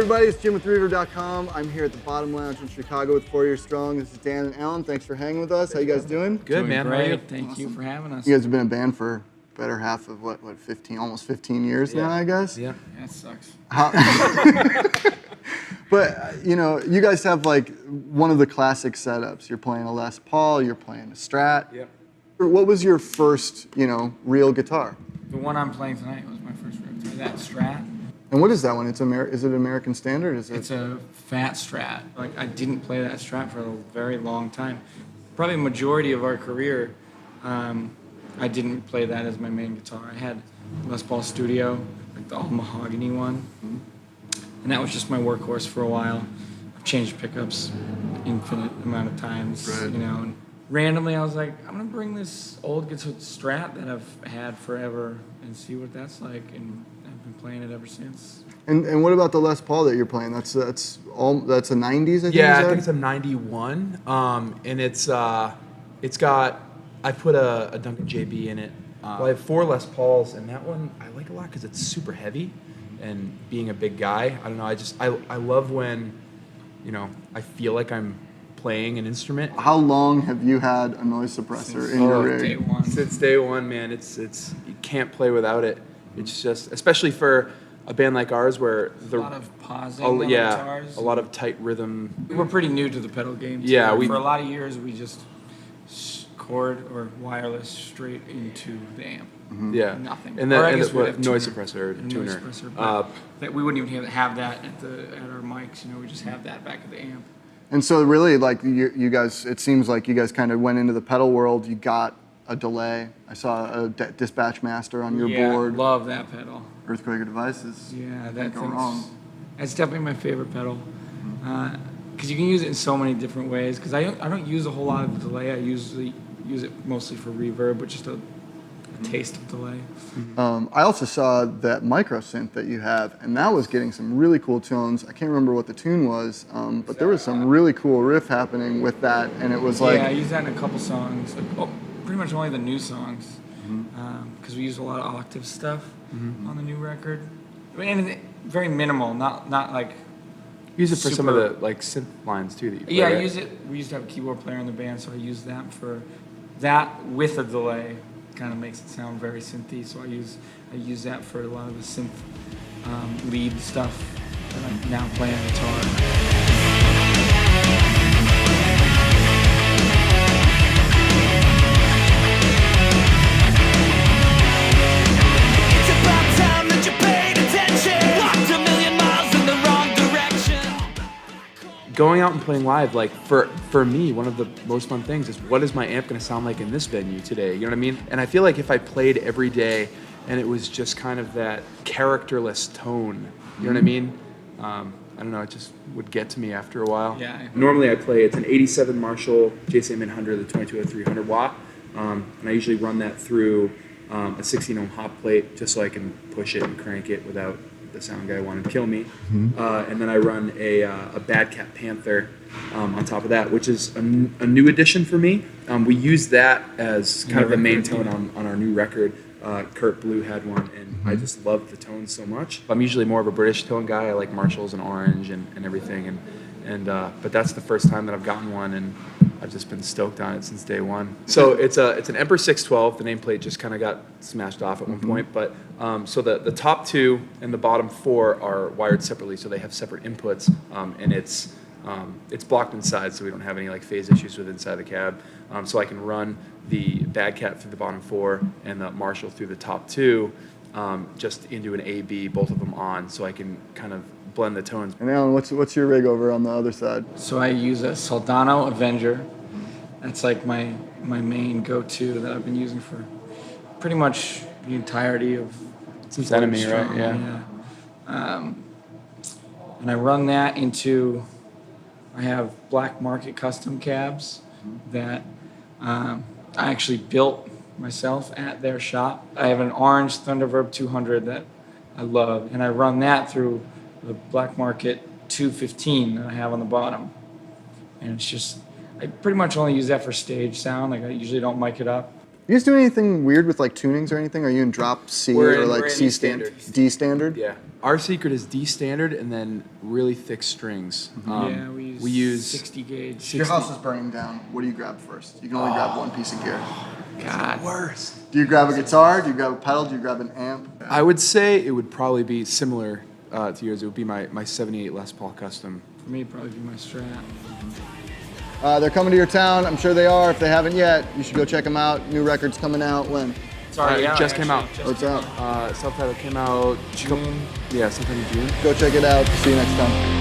everybody, it's Jim with Reverb.com. I'm here at the Bottom Lounge in Chicago with 4 Years Strong. This is Dan and Alan. Thanks for hanging with us. How you guys doing? Good, man. Great. How are you? Thank you for having us. You guys have been a band for better half of what 15, almost 15 years now, I guess? Yeah. That sucks. But, you know, you guys have like one of the classic setups. You're playing a Les Paul, you're playing a Strat. Yep. What was your first, real guitar? The one I'm playing tonight was my first real guitar. That Strat. And what is that one? Is it American Standard? It's a fat Strat. Like, I didn't play that Strat for a very long time. Probably the majority of our career, I didn't play that as my main guitar. I had Les Paul Studio, like the all mahogany one, and that was just my workhorse for a while. I've changed pickups infinite amount of times, Right. And randomly I was like, I'm gonna bring this old guitar Strat that I've had forever and see what that's like, and I've been playing it ever since. And what about the Les Paul that you're playing? That's a 90s, I think. Yeah, I think it's a 91, and it's got, I put a Duncan JB in it. Well, I have 4 Les Pauls, and that one I like a lot because it's super heavy, and being a big guy, I don't know, I love when, I feel like I'm playing an instrument. How long have you had a noise suppressor in your rig? Day one. Since day one, man, it's you can't play without it. It's just, especially for a band like ours where A lot of pausing on the guitars. a lot of tight rhythm. We're pretty new to the pedal game, too. Yeah, for a lot of years we just cord or wireless straight into the amp. Yeah, Nothing. And Or I then guess we'd have noise tuner. suppressor, A tuner. noise suppressor, but that we wouldn't even have that at our mics. We just have that back at the amp. And so really, like you guys, it seems like you guys kind of went into the pedal world. You got a delay. I saw a Dispatch Master on your board. Love that pedal. Earthquaker Devices. Yeah, Can't go wrong. That's definitely my favorite pedal. Because you can use it in so many different ways. Because I don't use a whole lot of delay. I usually use it mostly for reverb, but just a taste of delay. I also saw that micro synth that you have, and that was getting some really cool tones. I can't remember what the tune was, but there was some really cool riff happening with that, and it was like... Yeah, I use that in a couple songs. Pretty much only the new songs. Because we use a lot of octave stuff on the new record. And very minimal, not like... Use it for some of the like synth lines too that you play. Yeah, right? I use it. We used to have a keyboard player in the band, so I use that for that with a delay. Kind of makes it sound very synthy. So I use that for a lot of the synth lead stuff that I'm now playing on guitar. Going out and playing live, like for me, one of the most fun things is what is my amp going to sound like in this venue today? You know what I mean? And I feel like if I played every day and it was just kind of that characterless tone, you know what I mean? I don't know, it just would get to me after a while. Yeah. Normally I play, it's an 87 Marshall JCM 100, the 220300 watt, and I usually run that through a 16 ohm hot plate just so I can push it and crank it without the sound guy wanted to kill me. And then I run a Bad Cat Panther on top of that, which is a new addition for me. We use that as kind of the main tone on our new record. Kurt Blue had one, and I just love the tone so much. I'm usually more of a British tone guy. I like Marshalls and Orange and everything. But that's the first time that I've gotten one, and I've just been stoked on it since day one. So it's an Emperor 612. The nameplate just kind of got smashed off at one point. But so the top 2 and the bottom 4 are wired separately, so they have separate inputs, and it's blocked inside, so we don't have any like phase issues with inside the cab. So I can run the Bad Cat through the bottom 4 and the Marshall through the top 2, just into an A/B, both of them on, so I can kind of blend the tones. And Alan, what's your rig over on the other side? So I use a Soldano Avenger. That's like my main go-to that I've been using for pretty much the entirety of Since Enemy, right? Strong, Yeah. And I run that into, I have Black Market custom cabs that I actually built myself at their shop. I have an orange Thunderverb 200 that I love, and I run that through the Black Market 215 that I have on the bottom. And it's just, I pretty much only use that for stage sound. Like I usually don't mic it up. Do you guys do anything weird with like tunings or anything? Are you in drop C We're or in- like we're in C D standard? standard. D standard? Yeah. Our secret is D standard and then really thick strings. Yeah, we use 60 gauge. Your house is burning down. What do you grab first? You can only grab one piece of gear. God. Worst. Do you grab a guitar? Do you grab a pedal? Do you grab an amp? I would say it would probably be similar to yours. It would be my 78 Les Paul Custom. For me, it'd probably be my Strat. They're coming to your town. I'm sure they are. If they haven't yet, you should go check them out. New record's coming out when? Sorry, It just came out. What's out? Self-titled came out June. Yeah, sometime in June. Go check it out. See you next time.